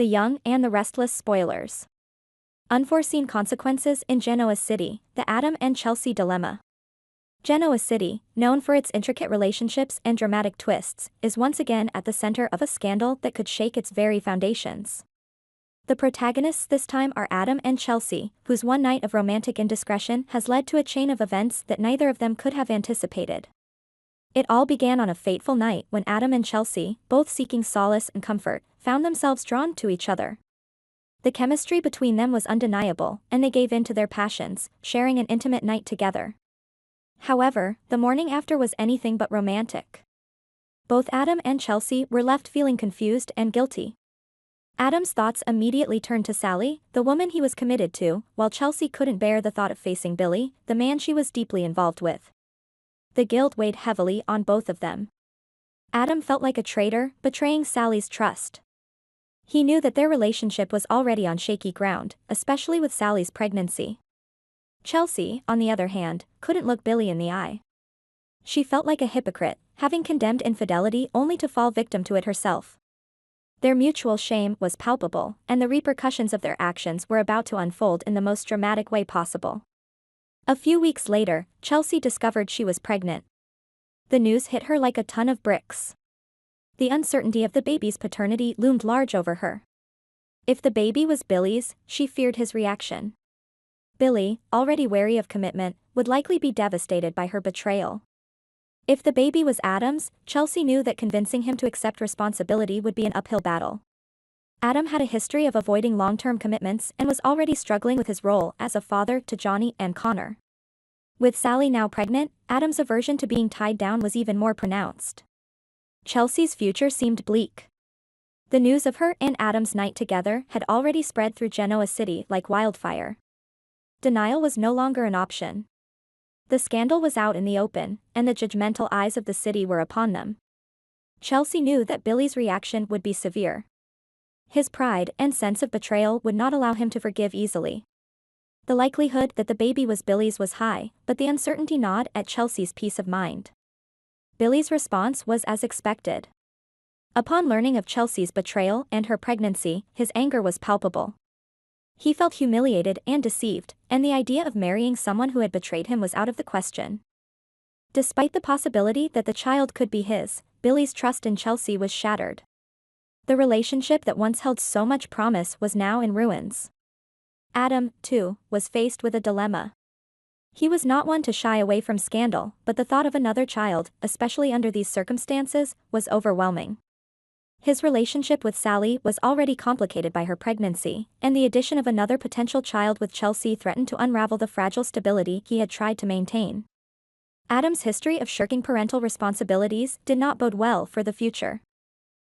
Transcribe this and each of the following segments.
The Young and the Restless Spoilers. Unforeseen consequences in Genoa City, the Adam and Chelsea dilemma. Genoa City, known for its intricate relationships and dramatic twists, is once again at the center of a scandal that could shake its very foundations. The protagonists this time are Adam and Chelsea, whose one night of romantic indiscretion has led to a chain of events that neither of them could have anticipated. It all began on a fateful night when Adam and Chelsea, both seeking solace and comfort, found themselves drawn to each other. The chemistry between them was undeniable, and they gave in to their passions, sharing an intimate night together. However, the morning after was anything but romantic. Both Adam and Chelsea were left feeling confused and guilty. Adam's thoughts immediately turned to Sally, the woman he was committed to, while Chelsea couldn't bear the thought of facing Billy, the man she was deeply involved with. The guilt weighed heavily on both of them. Adam felt like a traitor, betraying Sally's trust. He knew that their relationship was already on shaky ground, especially with Sally's pregnancy. Chelsea, on the other hand, couldn't look Billy in the eye. She felt like a hypocrite, having condemned infidelity only to fall victim to it herself. Their mutual shame was palpable, and the repercussions of their actions were about to unfold in the most dramatic way possible. A few weeks later, Chelsea discovered she was pregnant. The news hit her like a ton of bricks. The uncertainty of the baby's paternity loomed large over her. If the baby was Billy's, she feared his reaction. Billy, already wary of commitment, would likely be devastated by her betrayal. If the baby was Adam's, Chelsea knew that convincing him to accept responsibility would be an uphill battle. Adam had a history of avoiding long-term commitments and was already struggling with his role as a father to Johnny and Connor. With Sally now pregnant, Adam's aversion to being tied down was even more pronounced. Chelsea's future seemed bleak. The news of her and Adam's night together had already spread through Genoa City like wildfire. Denial was no longer an option. The scandal was out in the open, and the judgmental eyes of the city were upon them. Chelsea knew that Billy's reaction would be severe. His pride and sense of betrayal would not allow him to forgive easily. The likelihood that the baby was Billy's was high, but the uncertainty gnawed at Chelsea's peace of mind. Billy's response was as expected. Upon learning of Chelsea's betrayal and her pregnancy, his anger was palpable. He felt humiliated and deceived, and the idea of marrying someone who had betrayed him was out of the question. Despite the possibility that the child could be his, Billy's trust in Chelsea was shattered. The relationship that once held so much promise was now in ruins. Adam, too, was faced with a dilemma. He was not one to shy away from scandal, but the thought of another child, especially under these circumstances, was overwhelming. His relationship with Sally was already complicated by her pregnancy, and the addition of another potential child with Chelsea threatened to unravel the fragile stability he had tried to maintain. Adam's history of shirking parental responsibilities did not bode well for the future.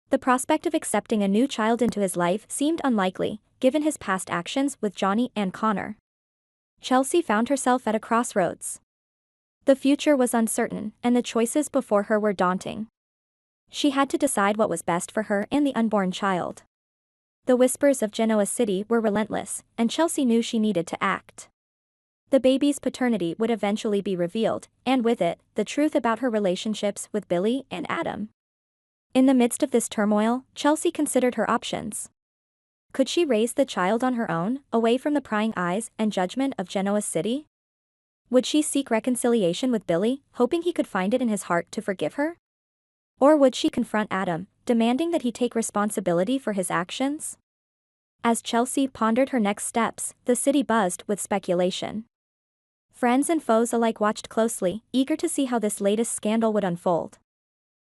The prospect of accepting a new child into his life seemed unlikely, given his past actions with Johnny and Connor. Chelsea found herself at a crossroads. The future was uncertain, and the choices before her were daunting. She had to decide what was best for her and the unborn child. The whispers of Genoa City were relentless, and Chelsea knew she needed to act. The baby's paternity would eventually be revealed, and with it, the truth about her relationships with Billy and Adam. In the midst of this turmoil, Chelsea considered her options. Could she raise the child on her own, away from the prying eyes and judgment of Genoa City? Would she seek reconciliation with Billy, hoping he could find it in his heart to forgive her? Or would she confront Adam, demanding that he take responsibility for his actions? As Chelsea pondered her next steps, the city buzzed with speculation. Friends and foes alike watched closely, eager to see how this latest scandal would unfold.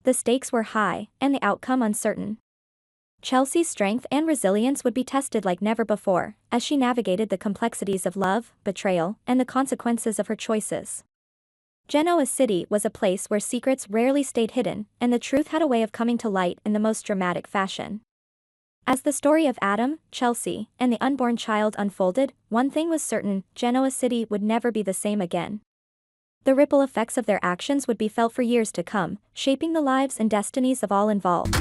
The stakes were high, and the outcome uncertain. Chelsea's strength and resilience would be tested like never before, as she navigated the complexities of love, betrayal, and the consequences of her choices. Genoa City was a place where secrets rarely stayed hidden, and the truth had a way of coming to light in the most dramatic fashion. As the story of Adam, Chelsea, and the unborn child unfolded, one thing was certain: Genoa City would never be the same again. The ripple effects of their actions would be felt for years to come, shaping the lives and destinies of all involved.